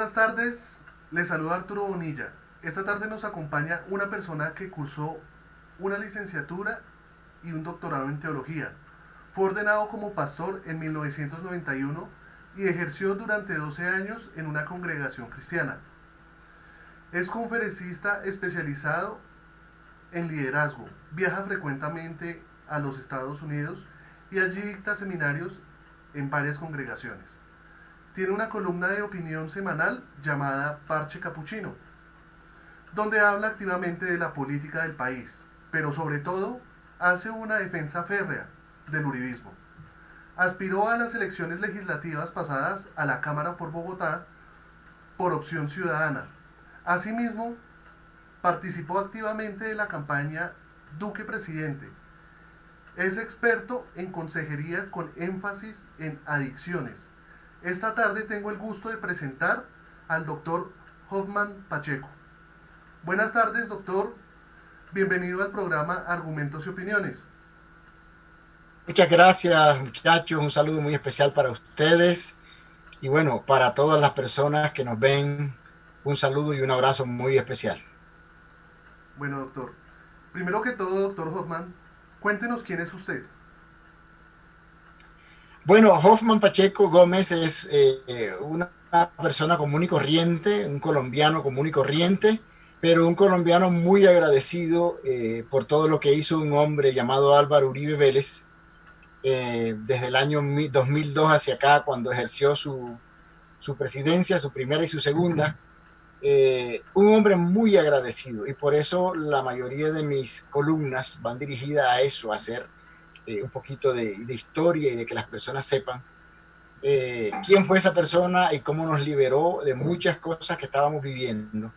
buenas tardes, les saluda Arturo Bonilla. Esta tarde nos acompaña una persona que cursó una licenciatura y un doctorado en teología. Fue ordenado como pastor en 1991 y ejerció durante 12 años en una congregación cristiana. Es conferencista especializado en liderazgo, viaja frecuentemente a los Estados Unidos y allí dicta seminarios en varias congregaciones. Tiene una columna de opinión semanal llamada Parche Capuchino, donde habla activamente de la política del país, pero sobre todo hace una defensa férrea del uribismo. Aspiró a las elecciones legislativas pasadas a la Cámara por Bogotá por Opción Ciudadana. Asimismo, participó activamente de la campaña Duque Presidente. Es experto en consejería con énfasis en adicciones. Esta tarde tengo el gusto de presentar al doctor Hoffman Pacheco. Buenas tardes, doctor. Bienvenido al programa Argumentos y Opiniones. Muchas gracias, muchachos. Un saludo muy especial para ustedes y bueno, para todas las personas que nos ven, un saludo y un abrazo muy especial. Bueno, doctor. Primero que todo, doctor Hoffman, cuéntenos quién es usted. Bueno, Hoffman Pacheco Gómez es una persona común y corriente, un colombiano común y corriente, pero un colombiano muy agradecido por todo lo que hizo un hombre llamado Álvaro Uribe Vélez desde el año 2002 hacia acá, cuando ejerció su presidencia, su primera y su segunda. Un hombre muy agradecido y por eso la mayoría de mis columnas van dirigidas a eso, a hacer un poquito de historia y de que las personas sepan quién fue esa persona y cómo nos liberó de muchas cosas que estábamos viviendo.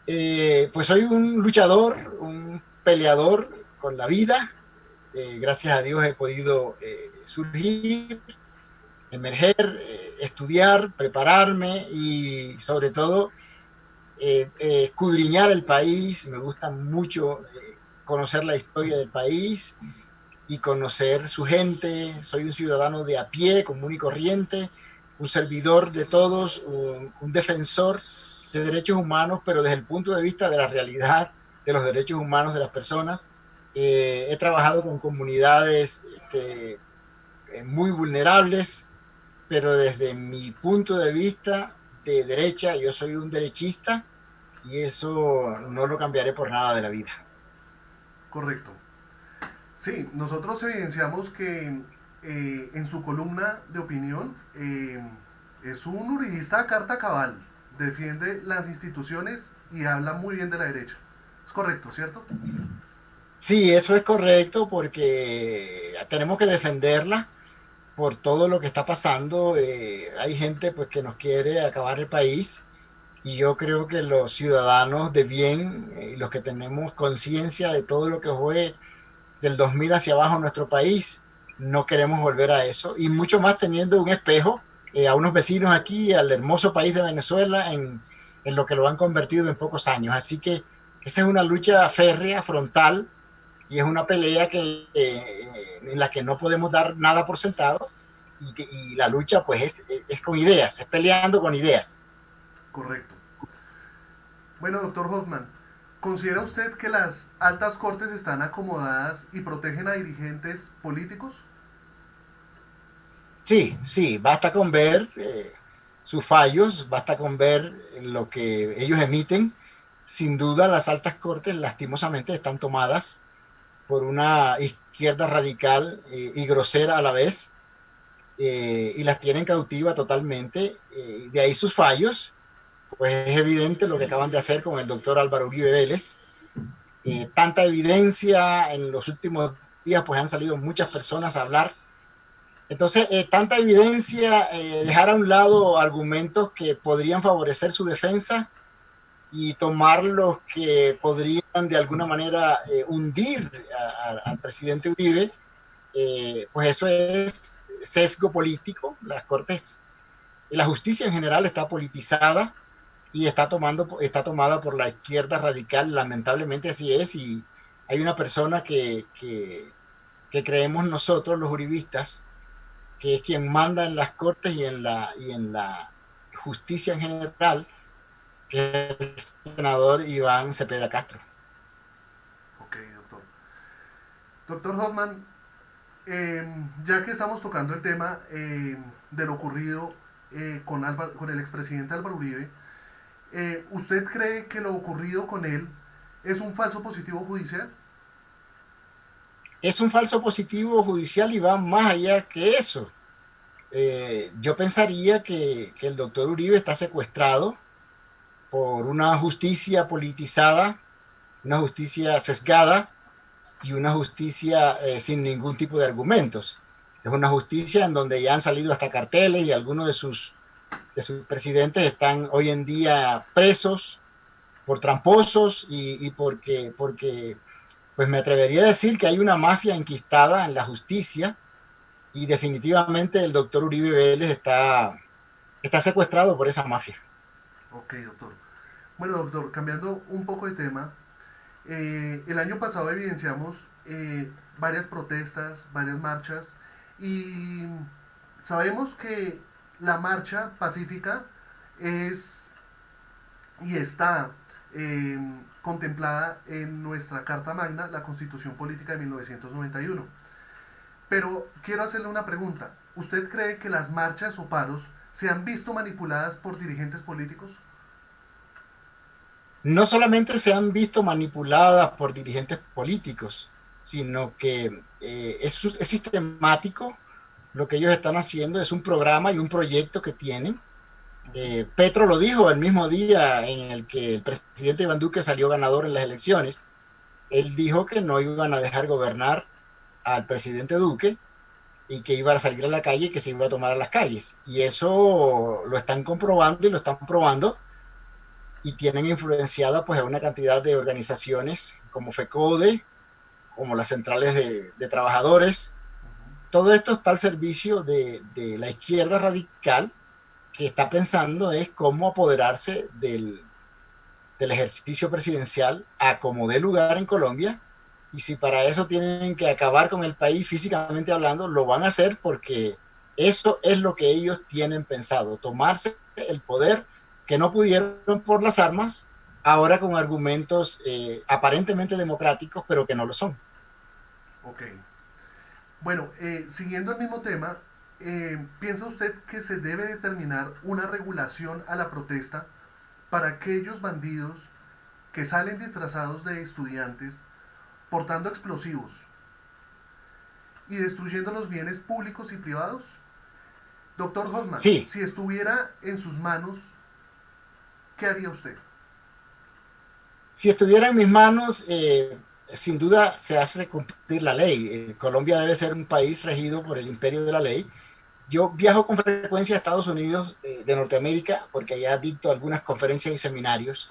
Pues soy un luchador, un peleador con la vida. Gracias a Dios he podido surgir, emerger, estudiar, prepararme y sobre todo escudriñar el país. Me gusta mucho conocer la historia del país y conocer su gente. Soy un ciudadano de a pie, común y corriente, un servidor de todos, un defensor de derechos humanos, pero desde el punto de vista de la realidad de los derechos humanos de las personas. He trabajado con comunidades muy vulnerables, pero desde mi punto de vista de derecha, yo soy un derechista y eso no lo cambiaré por nada de la vida. Correcto. Sí, nosotros evidenciamos que en su columna de opinión es un uribista a carta cabal. Defiende las instituciones y habla muy bien de la derecha. Es correcto, ¿cierto? Sí, eso es correcto porque tenemos que defenderla por todo lo que está pasando. Hay gente pues que nos quiere acabar el país y yo creo que los ciudadanos de bien y los que tenemos conciencia de todo lo que fue del 2000 hacia abajo en nuestro país, no queremos volver a eso y mucho más teniendo un espejo a unos vecinos aquí, al hermoso país de Venezuela en lo que lo han convertido en pocos años. Así que esa es una lucha férrea, frontal y es una pelea en la que no podemos dar nada por sentado y la lucha pues es con ideas, es peleando con ideas. Correcto. Bueno, doctor Hoffman, ¿considera usted que las altas cortes están acomodadas y protegen a dirigentes políticos? Sí, sí, basta con ver sus fallos, basta con ver lo que ellos emiten. Sin duda, las altas cortes lastimosamente están tomadas por una izquierda radical y grosera a la vez, y las tienen cautiva totalmente. De ahí sus fallos, pues es evidente lo que acaban de hacer con el doctor Álvaro Uribe Vélez. Tanta evidencia en los últimos días, pues han salido muchas personas a hablar. Entonces, tanta evidencia, dejar a un lado argumentos que podrían favorecer su defensa y tomar los que podrían de alguna manera hundir al presidente Uribe, pues eso es sesgo político. Las cortes, la justicia en general está politizada y está tomada por la izquierda radical, lamentablemente así es, y hay una persona que creemos nosotros los uribistas, que es quien manda en las cortes y en la Justicia en General, que es el senador Iván Cepeda Castro. Ok, doctor. Doctor Hoffman, ya que estamos tocando el tema de lo ocurrido con el expresidente Álvaro Uribe, ¿usted cree que lo ocurrido con él es un falso positivo judicial? Es un falso positivo judicial y va más allá que eso. Yo pensaría que el doctor Uribe está secuestrado por una justicia politizada, una justicia sesgada y una justicia sin ningún tipo de argumentos. Es una justicia en donde ya han salido hasta carteles y algunos de sus presidentes están hoy en día presos por tramposos y porque, pues me atrevería a decir que hay una mafia enquistada en la justicia y definitivamente el doctor Uribe Vélez está secuestrado por esa mafia. Ok, doctor. Bueno, doctor, cambiando un poco de tema, el año pasado evidenciamos varias protestas, varias marchas y sabemos que la marcha pacífica es y está eh, contemplada en nuestra Carta Magna, la Constitución Política de 1991. Pero quiero hacerle una pregunta. ¿Usted cree que las marchas o paros se han visto manipuladas por dirigentes políticos? No solamente se han visto manipuladas por dirigentes políticos, sino que es sistemático. Lo que ellos están haciendo es un programa y un proyecto que tienen. Petro lo dijo el mismo día en el que el presidente Iván Duque salió ganador en las elecciones. Él dijo que no iban a dejar gobernar al presidente Duque y que iba a salir a la calle y que se iba a tomar a las calles. Y eso lo están comprobando y lo están probando y tienen influenciada pues a una cantidad de organizaciones como FECODE, como las centrales de trabajadores. Todo esto está al servicio de la izquierda radical que está pensando es cómo apoderarse del ejercicio presidencial a como dé lugar en Colombia. Y si para eso tienen que acabar con el país físicamente hablando, lo van a hacer porque eso es lo que ellos tienen pensado, tomarse el poder que no pudieron por las armas, ahora con argumentos aparentemente democráticos, pero que no lo son. Ok. Bueno, siguiendo el mismo tema, ¿piensa usted que se debe determinar una regulación a la protesta para aquellos bandidos que salen disfrazados de estudiantes portando explosivos y destruyendo los bienes públicos y privados? Doctor Hoffman, Sí, si estuviera en sus manos, ¿qué haría usted? si estuviera en mis manos, sin duda se hace cumplir la ley. Colombia debe ser un país regido por el imperio de la ley. Yo viajo con frecuencia a Estados Unidos de Norteamérica porque allá dicto algunas conferencias y seminarios.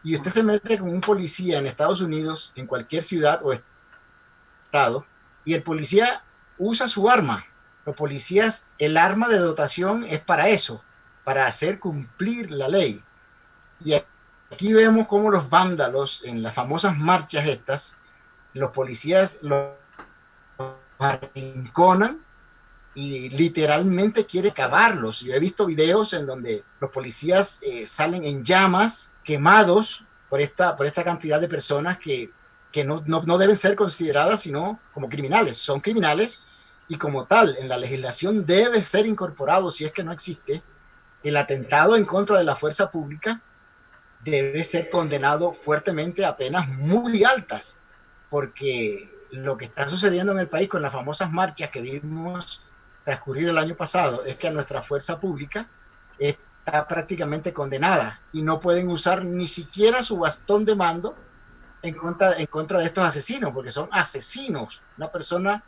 Y usted se Correcto. mete con un policía en Estados Unidos, en cualquier ciudad o estado, y el policía usa su arma. Los policías, el arma de dotación es para eso, para hacer cumplir la ley. Y aquí vemos cómo los vándalos en las famosas marchas estas, los policías los arrinconan y literalmente quiere acabarlos. Yo he visto videos en donde los policías salen en llamas, quemados por esta cantidad de personas que no deben ser consideradas sino como criminales. Son criminales y como tal, en la legislación debe ser incorporado, si es que no existe, el atentado en contra de la fuerza pública debe ser condenado fuertemente a penas muy altas, porque lo que está sucediendo en el país con las famosas marchas que vimos transcurrir el año pasado es que nuestra fuerza pública está prácticamente condenada y no pueden usar ni siquiera su bastón de mando en contra de estos asesinos, porque son asesinos. Una persona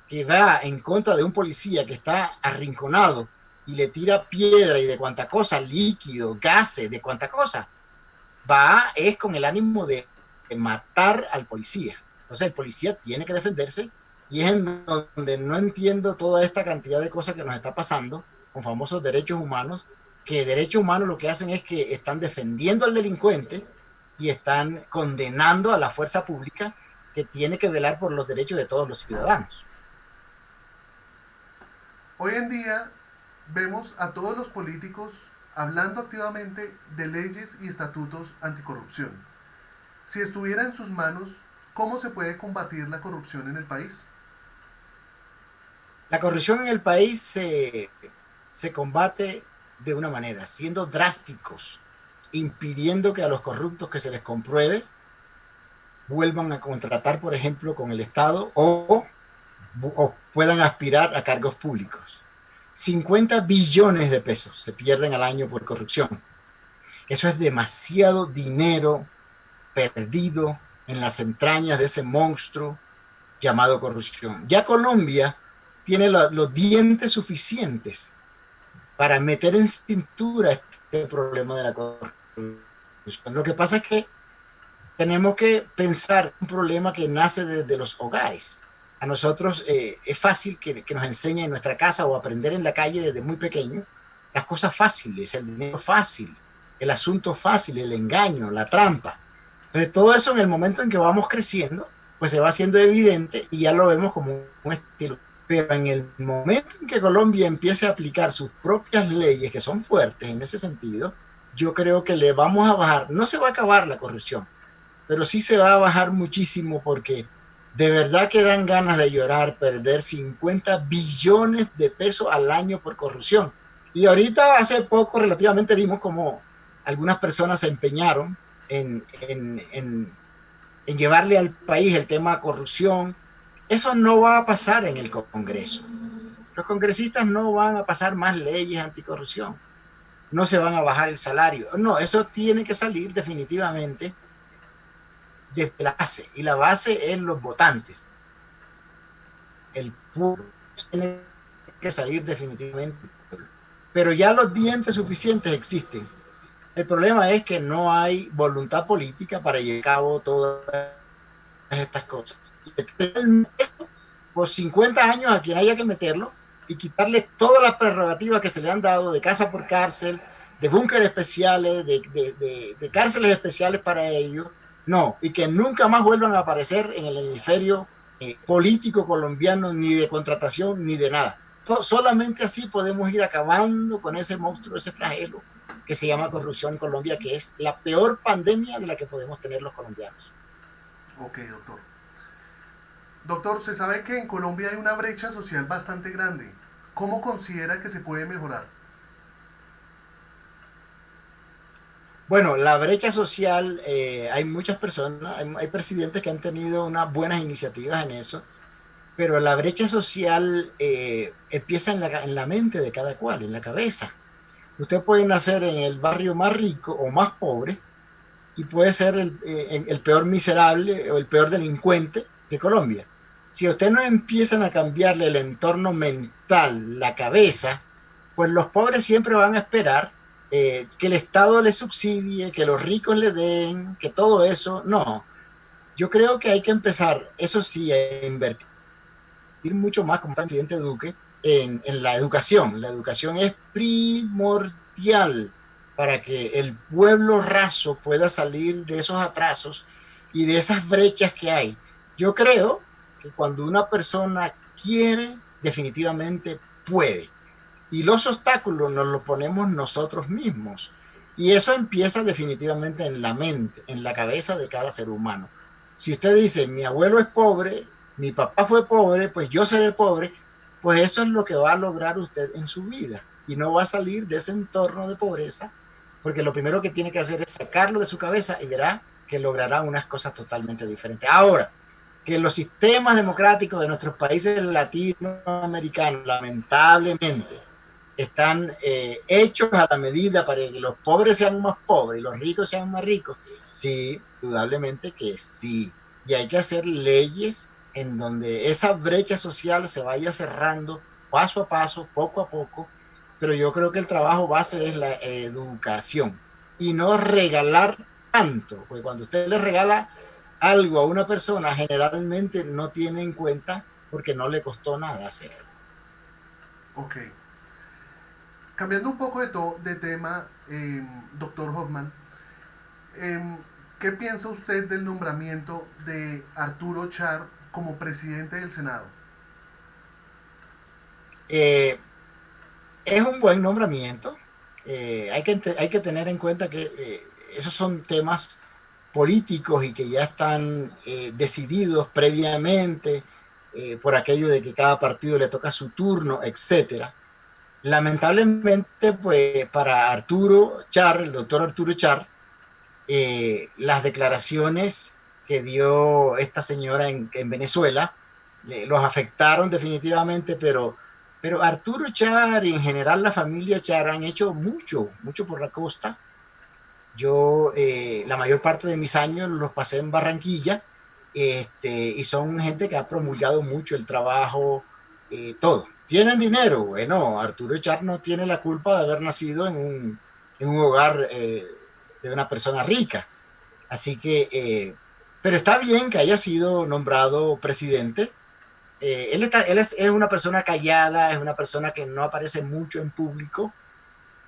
que va en contra de un policía que está arrinconado y le tira piedra y de cuanta cosa, líquido, gases, de cuanta cosa, va es con el ánimo de matar al policía. Entonces el policía tiene que defenderse y es en donde no entiendo toda esta cantidad de cosas que nos está pasando con famosos derechos humanos, que derechos humanos lo que hacen es que están defendiendo al delincuente y están condenando a la fuerza pública que tiene que velar por los derechos de todos los ciudadanos. Hoy en día Vemos a todos los políticos hablando activamente de leyes y estatutos anticorrupción. Si estuviera en sus manos, ¿cómo se puede combatir la corrupción en el país? La corrupción en el país se combate de una manera, siendo drásticos, impidiendo que a los corruptos que se les compruebe vuelvan a contratar, por ejemplo, con el Estado o puedan aspirar a cargos públicos. 50 billones de pesos se pierden al año por corrupción. Eso es demasiado dinero perdido en las entrañas de ese monstruo llamado corrupción. Ya Colombia tiene los dientes suficientes para meter en cintura este problema de la corrupción. Lo que pasa es que tenemos que pensar un problema que nace desde los hogares. A nosotros es fácil que nos enseñen en nuestra casa o aprender en la calle desde muy pequeño las cosas fáciles, el dinero fácil, el asunto fácil, el engaño, la trampa. Entonces todo eso en el momento en que vamos creciendo, pues se va haciendo evidente y ya lo vemos como un estilo. Pero en el momento en que Colombia empiece a aplicar sus propias leyes, que son fuertes en ese sentido, yo creo que le vamos a bajar, no se va a acabar la corrupción, pero sí se va a bajar muchísimo porque de verdad que dan ganas de llorar perder 50 billones de pesos al año por corrupción. Y ahorita hace poco relativamente vimos como algunas personas se empeñaron en llevarle al país el tema corrupción. Eso no va a pasar en el Congreso. Los congresistas no van a pasar más leyes anticorrupción. No se van a bajar el salario. No, eso tiene que salir definitivamente desde la base, y la base es los votantes. El pueblo tiene que salir definitivamente, pero ya los dientes suficientes existen. El problema es que no hay voluntad política para llevar a cabo todas estas cosas. Por 50 años a quien haya que meterlo y quitarle todas las prerrogativas que se le han dado de casa por cárcel, de búnkeres especiales, de cárceles especiales para ellos, no, y que nunca más vuelvan a aparecer en el hemisferio político colombiano, ni de contratación, ni de nada. Solamente así podemos ir acabando con ese monstruo, ese flagelo que se llama corrupción en Colombia, que es la peor pandemia de la que podemos tener los colombianos. Ok, doctor. Doctor, se sabe que en Colombia hay una brecha social bastante grande. ¿Cómo considera que se puede mejorar? Bueno, la brecha social, hay muchas personas, hay presidentes que han tenido unas buenas iniciativas en eso, pero la brecha social empieza en la mente de cada cual, en la cabeza. Usted puede nacer en el barrio más rico o más pobre y puede ser el peor miserable o el peor delincuente de Colombia. Si a usted no empiezan a cambiarle el entorno mental, la cabeza, pues los pobres siempre van a esperar que el Estado les subsidie, que los ricos le den, que todo eso. No, yo creo que hay que empezar, eso sí, a invertir mucho más, como está el presidente Duque, en la educación. La educación es primordial para que el pueblo raso pueda salir de esos atrasos y de esas brechas que hay. Yo creo que cuando una persona quiere, definitivamente puede. Y los obstáculos nos los ponemos nosotros mismos. Y eso empieza definitivamente en la mente, en la cabeza de cada ser humano. Si usted dice, mi abuelo es pobre, mi papá fue pobre, pues yo seré pobre, pues eso es lo que va a lograr usted en su vida. Y no va a salir de ese entorno de pobreza, porque lo primero que tiene que hacer es sacarlo de su cabeza y verá que logrará unas cosas totalmente diferentes. Ahora, que los sistemas democráticos de nuestros países latinoamericanos, lamentablemente, están hechos a la medida para que los pobres sean más pobres y los ricos sean más ricos. Sí, indudablemente que sí. Y hay que hacer leyes en donde esa brecha social se vaya cerrando paso a paso, poco a poco, pero yo creo que el trabajo base es la educación y no regalar tanto, porque cuando usted le regala algo a una persona, generalmente no tiene en cuenta porque no le costó nada hacerlo. Ok. Cambiando un poco de tema, doctor Hoffman, eh, ¿qué piensa usted del nombramiento de Arturo Char como presidente del Senado? Eh, es un buen nombramiento. Hay que tener en cuenta que esos son temas políticos y que ya están decididos previamente por aquello de que cada partido le toca su turno, etcétera. Lamentablemente, pues para Arturo Char, el doctor Arturo Char, las declaraciones que dio esta señora en Venezuela los afectaron definitivamente, pero Arturo Char y en general la familia Char han hecho mucho, mucho por la costa. Yo la mayor parte de mis años los pasé en Barranquilla, y son gente que ha promulgado mucho el trabajo, todo. ¿Tienen dinero? Bueno, Arturo Char no tiene la culpa de haber nacido en un hogar de una persona rica. Así que, pero está bien que haya sido nombrado presidente. Es una persona callada, es una persona que no aparece mucho en público,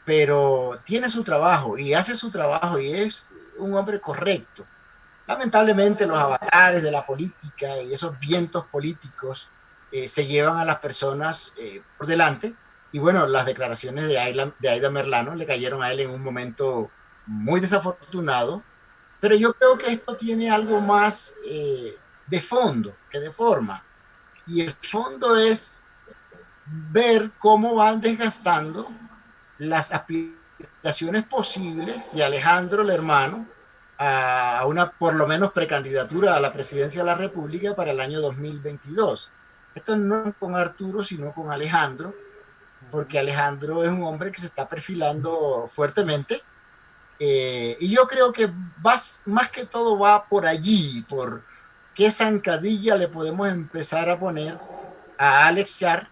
pero tiene su trabajo y hace su trabajo y es un hombre correcto. Lamentablemente los avatares de la política y esos vientos políticos se llevan a las personas por delante y bueno, las declaraciones de Aida Merlano le cayeron a él en un momento muy desafortunado, pero yo creo que esto tiene algo más de fondo que de forma. Y el fondo es ver cómo van desgastando las aspiraciones posibles de Alejandro, el hermano, a una por lo menos precandidatura a la presidencia de la República para el año 2022. Esto no con Arturo, sino con Alejandro, porque Alejandro es un hombre que se está perfilando fuertemente. Y yo creo que más que todo va por allí, por qué zancadilla le podemos empezar a poner a Alex Char,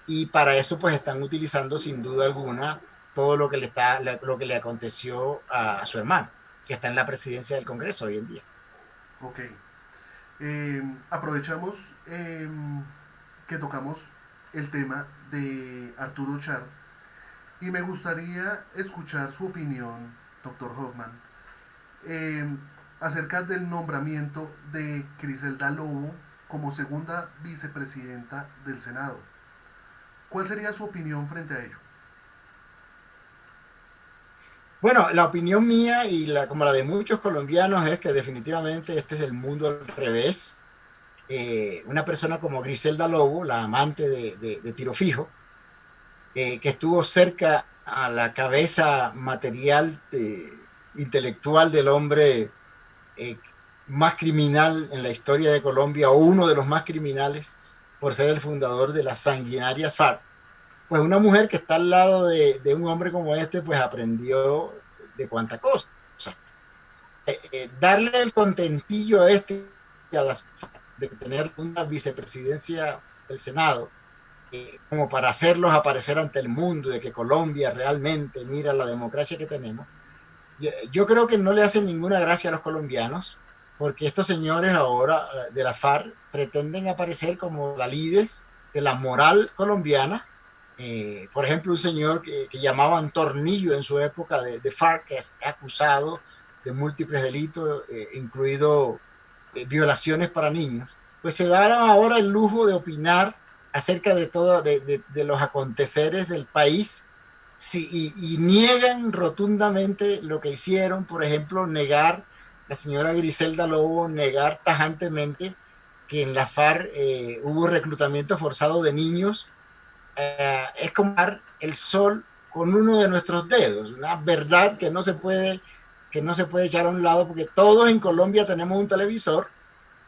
y para eso pues están utilizando sin duda alguna todo lo que le aconteció a su hermano, que está en la presidencia del Congreso hoy en día. Ok. Aprovechamos que tocamos el tema de Arturo Char y me gustaría escuchar su opinión, doctor Hoffman, eh, acerca del nombramiento de Griselda Lobo como segunda vicepresidenta del Senado. ¿Cuál sería su opinión frente a ello? Bueno, la opinión mía y como la de muchos colombianos es que definitivamente este es el mundo al revés. Una persona como Griselda Lobo, la amante de Tiro Fijo, que estuvo cerca a la cabeza material intelectual del hombre eh, más criminal en la historia de Colombia, o uno de los más criminales, por ser el fundador de las sanguinarias FARC. Pues una mujer que está al lado de un hombre como este, pues aprendió de cuánta cosa. Darle el contentillo a este, a las, de tener una vicepresidencia del Senado, como para hacerlos aparecer ante el mundo de que Colombia realmente mira la democracia que tenemos, yo creo que no le hacen ninguna gracia a los colombianos, porque estos señores ahora de las FARC pretenden aparecer como valides de la moral colombiana. Por ejemplo, un señor que llamaban Tornillo en su época de FARC, que es acusado de múltiples delitos, incluido violaciones para niños, pues se darán ahora el lujo de opinar acerca de todo, de los aconteceres del país. Sí, y niegan rotundamente lo que hicieron, por ejemplo, negar, la señora Griselda Lobo, negar tajantemente que en las FARC hubo reclutamiento forzado de niños. Es como dar el sol con uno de nuestros dedos, una verdad que no se puede echar a un lado, porque todos en Colombia tenemos un televisor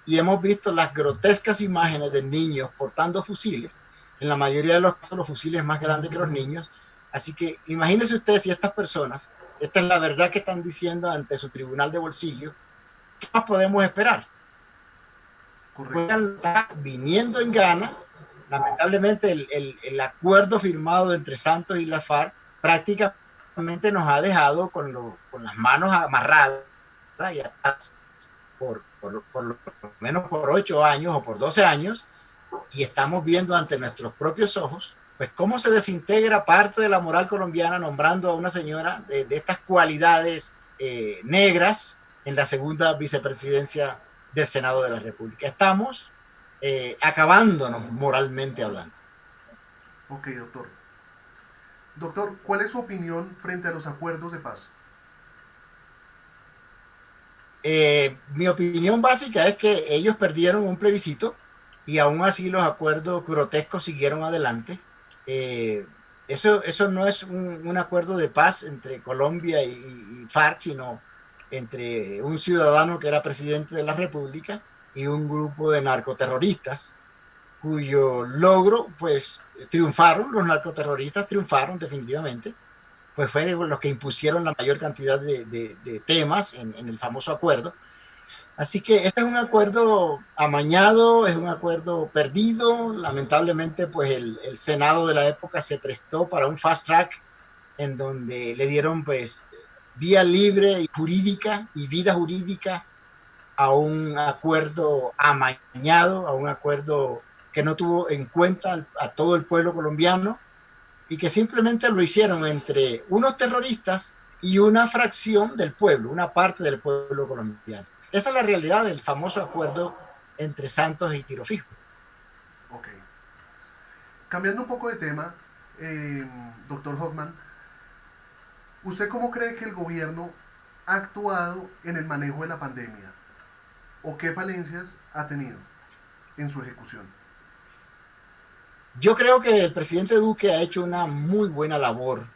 y hemos visto las grotescas imágenes de niños portando fusiles, en la mayoría de los casos los fusiles más grandes que los niños. Así que imagínense ustedes si estas personas, esta es la verdad que están diciendo ante su tribunal de bolsillo, ¿qué más podemos esperar? Correcto. Puedan estar viniendo en gana. Lamentablemente el acuerdo firmado entre Santos y la FARC prácticamente nos ha dejado con las manos amarradas y atadas por lo menos por 8 años o por 12 años, y estamos viendo ante nuestros propios ojos, pues cómo se desintegra parte de la moral colombiana nombrando a una señora de estas cualidades negras en la segunda vicepresidencia del Senado de la República. Estamos acabándonos moralmente hablando. Ok, doctor. Doctor, ¿cuál es su opinión frente a los acuerdos de paz? Mi opinión básica es que ellos perdieron un plebiscito y aún así los acuerdos grotescos siguieron adelante. Eh, eso no es un acuerdo de paz entre Colombia y FARC, sino entre un ciudadano que era presidente de la República y un grupo de narcoterroristas cuyo logro, pues triunfaron, los narcoterroristas triunfaron definitivamente, pues fueron los que impusieron la mayor cantidad de temas en el famoso acuerdo. Así que este es un acuerdo amañado, es un acuerdo perdido. Lamentablemente, pues el Senado de la época se prestó para un fast track en donde le dieron pues vía libre y jurídica y vida jurídica a un acuerdo amañado, a un acuerdo que no tuvo en cuenta a todo el pueblo colombiano y que simplemente lo hicieron entre unos terroristas y una fracción del pueblo, una parte del pueblo colombiano. Esa es la realidad del famoso acuerdo entre Santos y Tiro Fijo. Ok. Cambiando un poco de tema, doctor Hoffman, ¿usted cómo cree que el gobierno ha actuado en el manejo de la pandemia? ¿O qué falencias ha tenido en su ejecución? Yo creo que el presidente Duque ha hecho una muy buena labor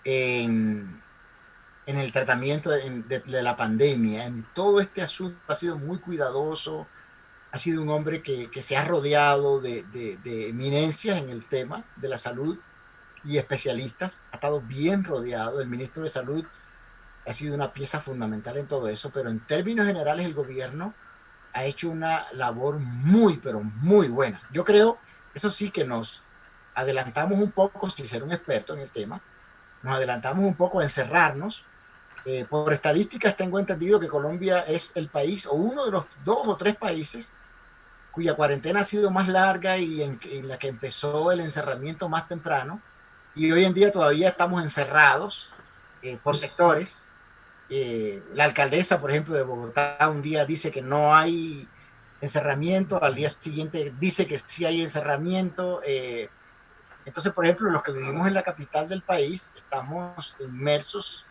en, en el tratamiento de la pandemia, en todo este asunto. Ha sido muy cuidadoso, ha sido un hombre que se ha rodeado de eminencias en el tema de la salud y especialistas, ha estado bien rodeado. El ministro de Salud ha sido una pieza fundamental en todo eso, pero en términos generales el gobierno ha hecho una labor muy, pero muy buena. Yo creo, eso sí que nos adelantamos un poco, sin ser un experto en el tema, nos adelantamos un poco a encerrarnos. Por estadísticas tengo entendido que Colombia es el país o uno de los 2 o 3 países cuya cuarentena ha sido más larga y en la que empezó el encerramiento más temprano. Y hoy en día todavía estamos encerrados por sectores. La alcaldesa, por ejemplo, de Bogotá, un día dice que no hay encerramiento, al día siguiente dice que sí hay encerramiento. Entonces, por ejemplo, los que vivimos en la capital del país estamos inmersos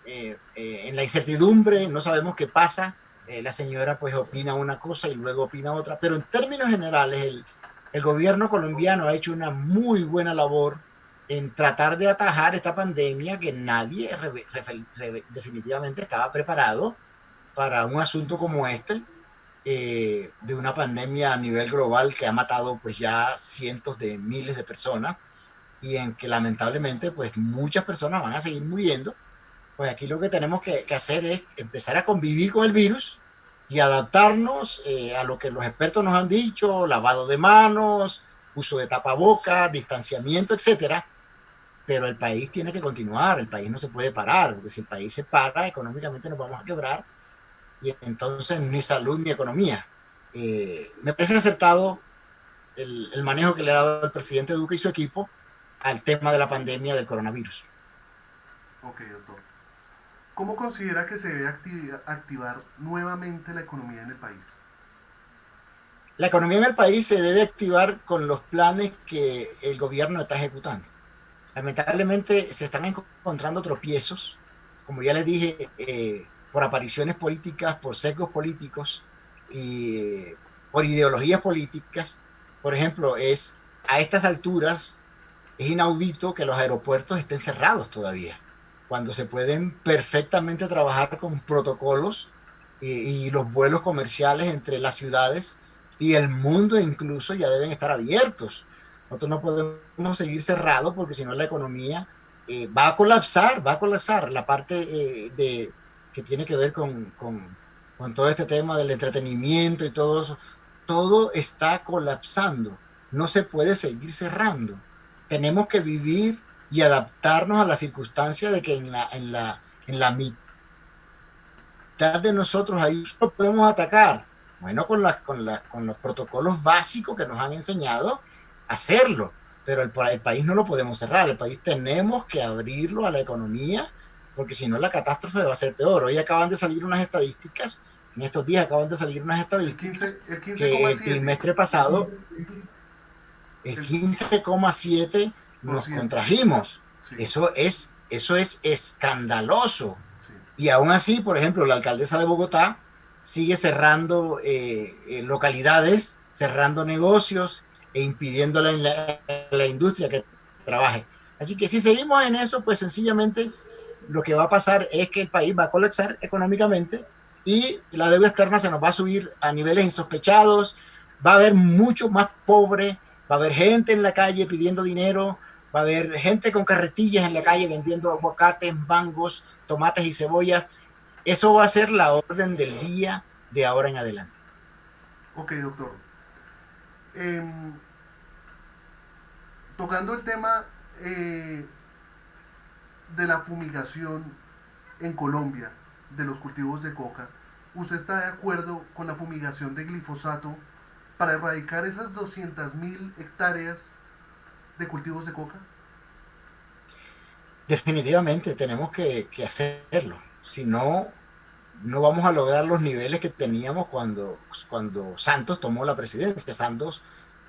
en la incertidumbre, no sabemos qué pasa. La señora pues opina una cosa y luego opina otra, pero en términos generales el gobierno colombiano ha hecho una muy buena labor en tratar de atajar esta pandemia que nadie definitivamente estaba preparado para un asunto como este, de una pandemia a nivel global que ha matado pues ya cientos de miles de personas y en que lamentablemente pues muchas personas van a seguir muriendo. Pues aquí lo que tenemos que hacer es empezar a convivir con el virus y adaptarnos a lo que los expertos nos han dicho: lavado de manos, uso de tapabocas, distanciamiento, etcétera. Pero el país tiene que continuar, el país no se puede parar, porque si el país se para, económicamente nos vamos a quebrar y entonces ni salud ni economía. Me parece acertado el manejo que le ha dado el presidente Duque y su equipo al tema de la pandemia del coronavirus. Ok, doctor. ¿Cómo considera que se debe activar nuevamente la economía en el país? La economía en el país se debe activar con los planes que el gobierno está ejecutando. Lamentablemente se están encontrando tropiezos, como ya les dije, por apariciones políticas, por sesgos políticos y por ideologías políticas. Por ejemplo, a estas alturas es inaudito que los aeropuertos estén cerrados todavía, cuando se pueden perfectamente trabajar con protocolos y los vuelos comerciales entre las ciudades y el mundo incluso ya deben estar abiertos. Nosotros no podemos seguir cerrados porque si no la economía va a colapsar la parte que tiene que ver con todo este tema del entretenimiento y todo eso. Todo está colapsando, no se puede seguir cerrando. Tenemos que vivir y adaptarnos a la circunstancia de que en la mitad de nosotros ahí lo podemos atacar. Bueno, con los protocolos básicos que nos han enseñado a hacerlo, pero el país no lo podemos cerrar, el país tenemos que abrirlo a la economía, porque si no la catástrofe va a ser peor. Hoy acaban de salir unas estadísticas, en estos días acaban de salir unas El estadísticas 15, el que el 15,7%. trimestre pasado el El 15,7 por nos ciento. contrajimos. Sí, Eso es escandaloso. sí. Y aún así, por ejemplo, la alcaldesa de Bogotá sigue cerrando localidades, cerrando negocios e impidiéndole a la industria que trabaje. Así que si seguimos en eso, pues sencillamente lo que va a pasar es que el país va a colapsar económicamente y la deuda externa se nos va a subir a niveles insospechados, va a haber mucho más pobre, va a haber gente en la calle pidiendo dinero, va a haber gente con carretillas en la calle vendiendo aguacates, mangos, tomates y cebollas. Eso va a ser la orden del día de ahora en adelante. Ok, doctor. Em, Tocando el tema de la fumigación en Colombia de los cultivos de coca, ¿usted está de acuerdo con la fumigación de glifosato para erradicar esas 200.000 hectáreas de cultivos de coca? Definitivamente tenemos que hacerlo. Si no, no vamos a lograr los niveles que teníamos cuando Santos tomó la presidencia. Santos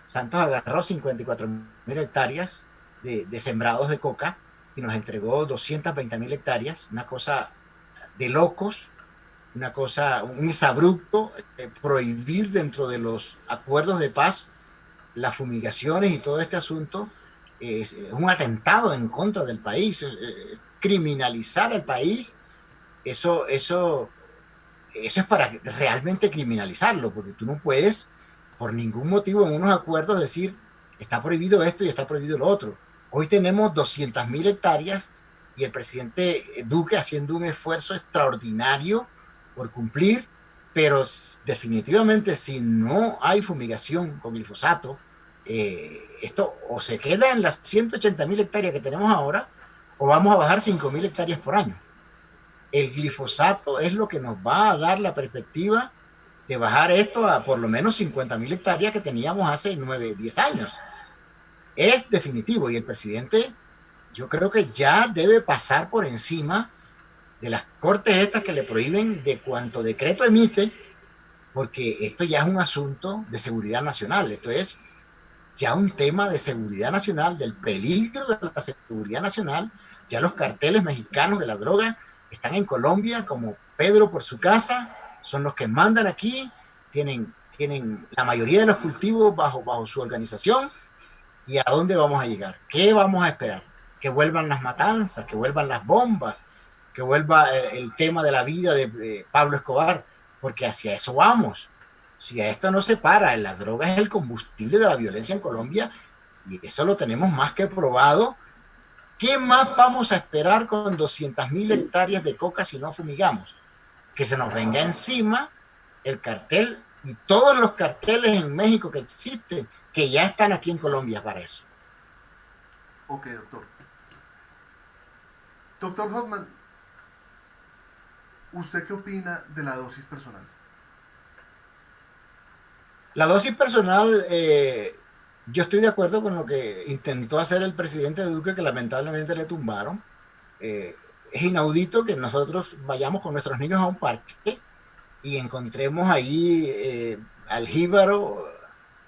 agarró 54.000 hectáreas de sembrados de coca y nos entregó 220.000 hectáreas, una cosa de locos, una cosa, un exabrupto, prohibir dentro de los acuerdos de paz las fumigaciones y todo este asunto es un atentado en contra del país, criminalizar al país, eso, eso, eso es para realmente criminalizarlo, porque tú no puedes por ningún motivo en unos acuerdos decir está prohibido esto y está prohibido lo otro. Hoy tenemos 200.000 hectáreas y el presidente Duque haciendo un esfuerzo extraordinario por cumplir, pero definitivamente si no hay fumigación con glifosato, esto o se queda en las 180.000 hectáreas que tenemos ahora o vamos a bajar 5.000 hectáreas por año. El glifosato es lo que nos va a dar la perspectiva de bajar esto a por lo menos 50.000 hectáreas que teníamos hace 9, 10 años. Es definitivo y el presidente yo creo que ya debe pasar por encima de las cortes estas que le prohíben de cuanto decreto emite, porque esto ya es un asunto de seguridad nacional, esto es ya un tema de seguridad nacional, del peligro de la seguridad nacional. Ya los carteles mexicanos de la droga están en Colombia como Pedro por su casa, son los que mandan aquí, tienen la mayoría de los cultivos bajo su organización. ¿Y a dónde vamos a llegar? ¿Qué vamos a esperar? Que vuelvan las matanzas, que vuelvan las bombas, que vuelva el tema de la vida de Pablo Escobar, porque hacia eso vamos. Si a esto no se para, la droga es el combustible de la violencia en Colombia y eso lo tenemos más que probado. ¿Qué más vamos a esperar con 200.000 hectáreas de coca si no fumigamos? Que se nos venga encima el cartel y todos los carteles en México que existen, que ya están aquí en Colombia para eso. Ok, doctor. Doctor Hoffman, ¿usted qué opina de la dosis personal? La dosis personal, yo estoy de acuerdo con lo que intentó hacer el presidente Duque, que lamentablemente le tumbaron. Es inaudito que nosotros vayamos con nuestros niños a un parque y encontremos ahí al jíbaro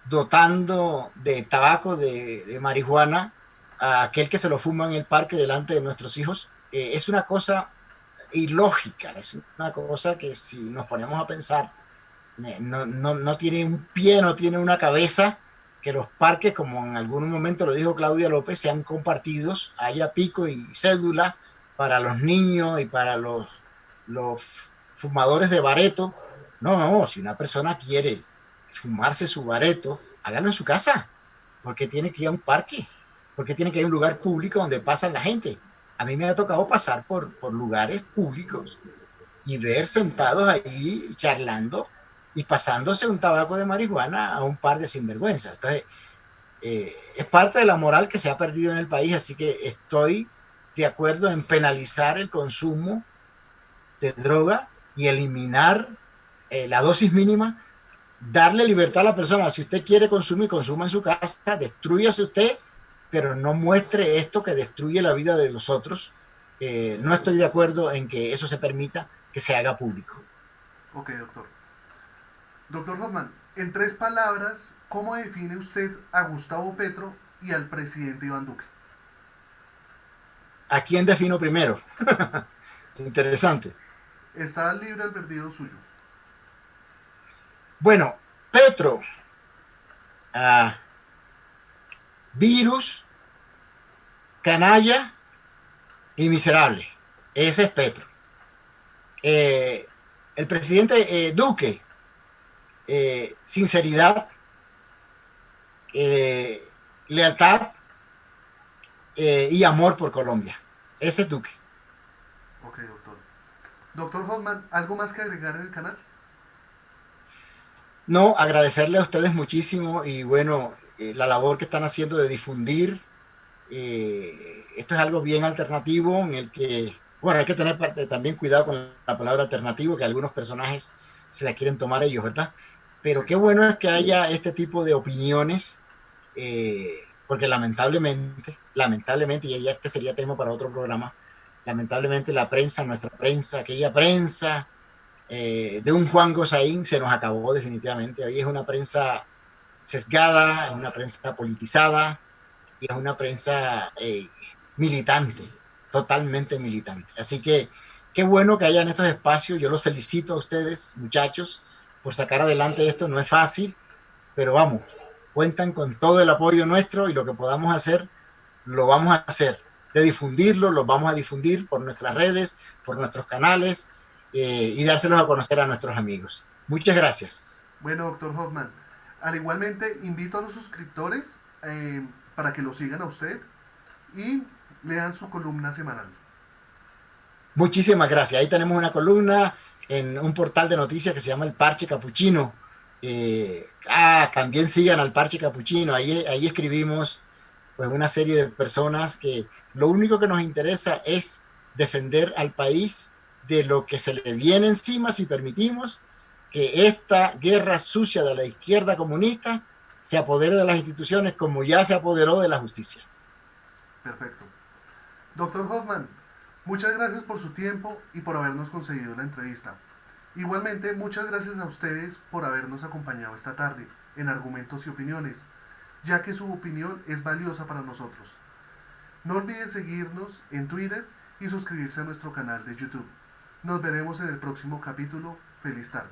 dotando de tabaco, de marihuana, a aquel que se lo fuma en el parque delante de nuestros hijos. Es una cosa ilógica, es una cosa que si nos ponemos a pensar, no tiene un pie, no tiene una cabeza, que los parques, como en algún momento lo dijo Claudia López, sean compartidos, haya pico y cédula para los niños y para los fumadores de bareto. No, no, si una persona quiere fumarse su bareto, hágalo en su casa, porque tiene que ir a un parque, porque tiene que ir a un lugar público donde pasa la gente. A mí me ha tocado pasar por lugares públicos y ver sentados ahí charlando y pasándose un tabaco de marihuana a un par de sinvergüenzas. Entonces, es parte de la moral que se ha perdido en el país, así que estoy de acuerdo en penalizar el consumo de droga y eliminar la dosis mínima, darle libertad a la persona. Si usted quiere consumir, consuma en su casa, destruyase usted, pero no muestre esto que destruye la vida de los otros. No estoy de acuerdo en que eso se permita que se haga público. Ok, doctor. Doctor Hoffman, en tres palabras, ¿cómo define usted a Gustavo Petro y al presidente Iván Duque? ¿A quién defino primero? Interesante. Está libre albedrío suyo. Bueno, Petro, ah, virus, canalla y miserable. Ese es Petro. Eh, el presidente Duque, sinceridad, lealtad y amor por Colombia. Ese es Duque. Ok, doctor. Doctor Hoffman, ¿algo más que agregar en el canal? No, agradecerle a ustedes muchísimo y bueno, la labor que están haciendo de difundir. Esto es algo bien alternativo en el que, bueno, hay que tener también cuidado con la palabra alternativo, que algunos personajes se la quieren tomar ellos, ¿verdad? Sí, Pero qué bueno es que haya este tipo de opiniones, porque lamentablemente, y ya este sería tema para otro programa, lamentablemente la prensa, nuestra prensa, aquella prensa de un Juan Gosaín se nos acabó definitivamente. Hoy es una prensa sesgada, es una prensa politizada y es una prensa militante, totalmente militante. Así que qué bueno que hayan estos espacios. Yo los felicito a ustedes, muchachos, por sacar adelante esto. No es fácil, pero vamos, cuentan con todo el apoyo nuestro y lo que podamos hacer, lo vamos a hacer. De difundirlo, lo vamos a difundir por nuestras redes, por nuestros canales y dárselos a conocer a nuestros amigos. Muchas gracias. bueno, doctor Hoffman, al igualmente invito a los suscriptores para que lo sigan a usted y lean su columna semanal. Muchísimas gracias. Ahí tenemos una columna en un portal de noticias que se llama El Parche Capuchino. También sigan al Parche Capuchino. Ahí escribimos pues una serie de personas que lo único que nos interesa es defender al país de lo que se le viene encima si permitimos que esta guerra sucia de la izquierda comunista se apodere de las instituciones como ya se apoderó de la justicia. Perfecto. Doctor Hoffman, muchas gracias por su tiempo y por habernos concedido la entrevista. Igualmente, muchas gracias a ustedes por habernos acompañado esta tarde en Argumentos y Opiniones, ya que su opinión es valiosa para nosotros. No olviden seguirnos en Twitter y suscribirse a nuestro canal de YouTube. Nos veremos en el próximo capítulo. Feliz tarde.